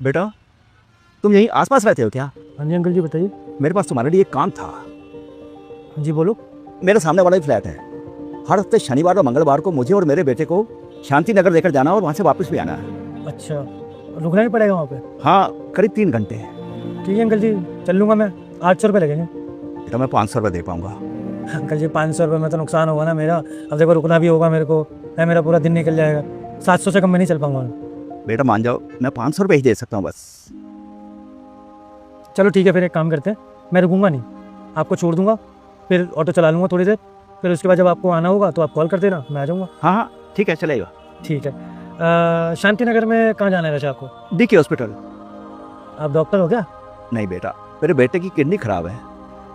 बेटा तुम यहीं आसपास रहते हो क्या? हाँ जी अंकल जी बताइए। मेरे पास तुम्हारे लिए एक काम था। हाँ जी बोलो। मेरे सामने वाला ही फ्लैट है। हर हफ्ते शनिवार और मंगलवार को मुझे और मेरे बेटे को शांति नगर लेकर जाना और वहाँ से वापस भी आना है। अच्छा, रुकना भी पड़ेगा वहाँ पे? हाँ, करीब 3 घंटे। ठीक है अंकल जी, चल लूँगा मैं। 800 रुपये लगेंगे। बेटा मैं 500 रुपये दे पाऊँगा। अंकल जी 500 रुपये में तो नुकसान होगा ना मेरा। अब देखो रुकना भी होगा मेरे को, है मेरा पूरा दिन निकल जाएगा। 700 से कम में नहीं चल पाऊँगा। बेटा मान जाओ, मैं 500 रुपये ही दे सकता हूँ बस। चलो ठीक है, फिर एक काम करते हैं, मैं रुकूंगा नहीं, आपको छोड़ दूंगा, फिर ऑटो चला लूँगा थोड़ी देर, फिर उसके बाद जब आपको आना होगा तो आप कॉल कर देना, मैं आ जाऊँगा। हाँ हाँ ठीक है, चलेगा। ठीक है। शांति नगर में कहाँ जाना है वैसे आपको? DK hospital. आप डॉक्टर हो क्या? नहीं बेटा, मेरे बेटे की किडनी खराब है,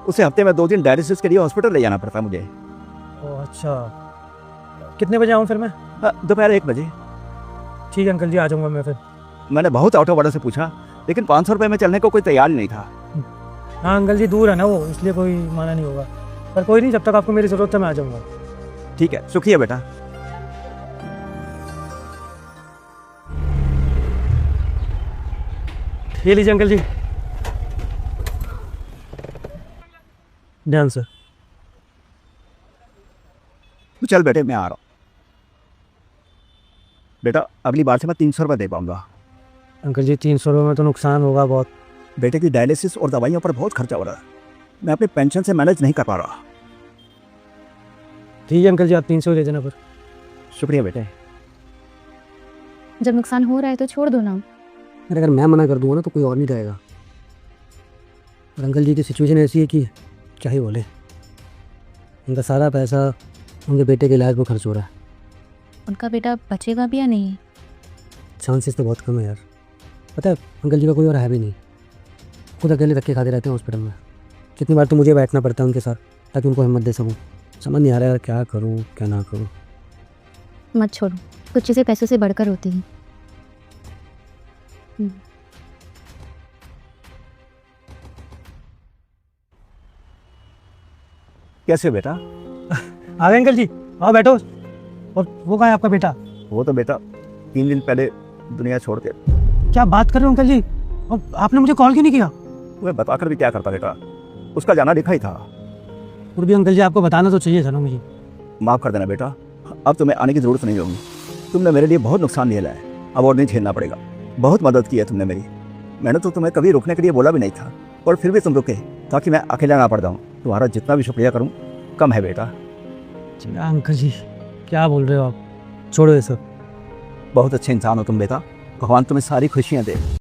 उसे हफ्ते में 2 दिन डायलिसिस के लिए हॉस्पिटल ले जाना पड़ता है मुझे। ओह अच्छा, कितने बजे आऊँ फिर मैं? दोपहर 1 बजे। ठीक है अंकल जी, आ जाऊँगा मैं फिर। मैंने बहुत ऑटो वालों से पूछा, लेकिन 500 रुपये में चलने को कोई तैयार ही नहीं था। हाँ अंकल जी, दूर है ना वो, इसलिए कोई माना नहीं होगा, पर कोई नहीं, जब तक आपको मेरी ज़रूरत है मैं आ जाऊँगा। ठीक है, सुखी है बेटा। ये लीजिए अंकल जी, ध्यान से। तो चल बेटे, मैं आ रहा हूँ। बेटा अगली बार से मैं 300 रुपये दे पाऊंगा। अंकल जी 300 रुपये में तो नुकसान होगा बहुत। बेटे की डायलिसिस और दवाइयों पर बहुत खर्चा हो रहा है, मैं अपनी पेंशन से मैनेज नहीं कर पा रहा। ठीक है अंकल जी, आप 300 ले देना फिर। शुक्रिया बेटे। जब नुकसान हो रहा है तो छोड़ दो ना। अगर मैं मना कर दूंगा ना तो कोई और नहीं रहेगा। और अंकल जी की सिचुएशन ऐसी है कि क्या ही बोले, उनका सारा पैसा उनके बेटे के इलाज में खर्च हो रहा है। उनका बेटा बचेगा भी या नहीं? चांसेस तो बहुत कम है यार। पता है अंकल जी का कोई और है भी नहीं, खुद अकेले धक्के खाते रहते हैं हॉस्पिटल में। कितनी बार तो मुझे बैठना पड़ता है उनके साथ ताकि उनको हिम्मत दे सकूँ। समझ नहीं आ रहा यार, क्या करूँ क्या ना करूँ। मत छोड़ो, कुछ चीज़ें पैसों से बढ़कर होती हैं। कैसे हो बेटा? आ गए अंकल जी, आओ बैठो। और वो कहाँ है आपका बेटा? वो तो बेटा 3 दिन पहले दुनिया छोड़ के। क्या बात कर रहे हो अंकल जी, और आपने मुझे कॉल क्यों नहीं किया? तुम्हें बताकर भी क्या करता बेटा, उसका जाना लिखा ही था। और भी अंकल जी आपको बताना तो चाहिए था ना मुझे। माफ़ कर देना बेटा, अब तुम्हें आने की ज़रूरत नहीं होगी। तुमने मेरे लिए बहुत नुकसान झेला है, अब और नहीं झेलना पड़ेगा। बहुत मदद की है तुमने मेरी। मैंने तो तुम्हें कभी रुकने के लिए बोला भी नहीं था, और फिर भी तुम रुके ताकि मैं अकेला ना पड़ जाऊँ। तुम्हारा जितना भी शुक्रिया करूँ कम है बेटा। अंकल जी क्या बोल रहे हो आप, छोड़ो ये सब। बहुत अच्छे इंसान हो तुम बेटा, भगवान तुम्हें सारी खुशियाँ दे।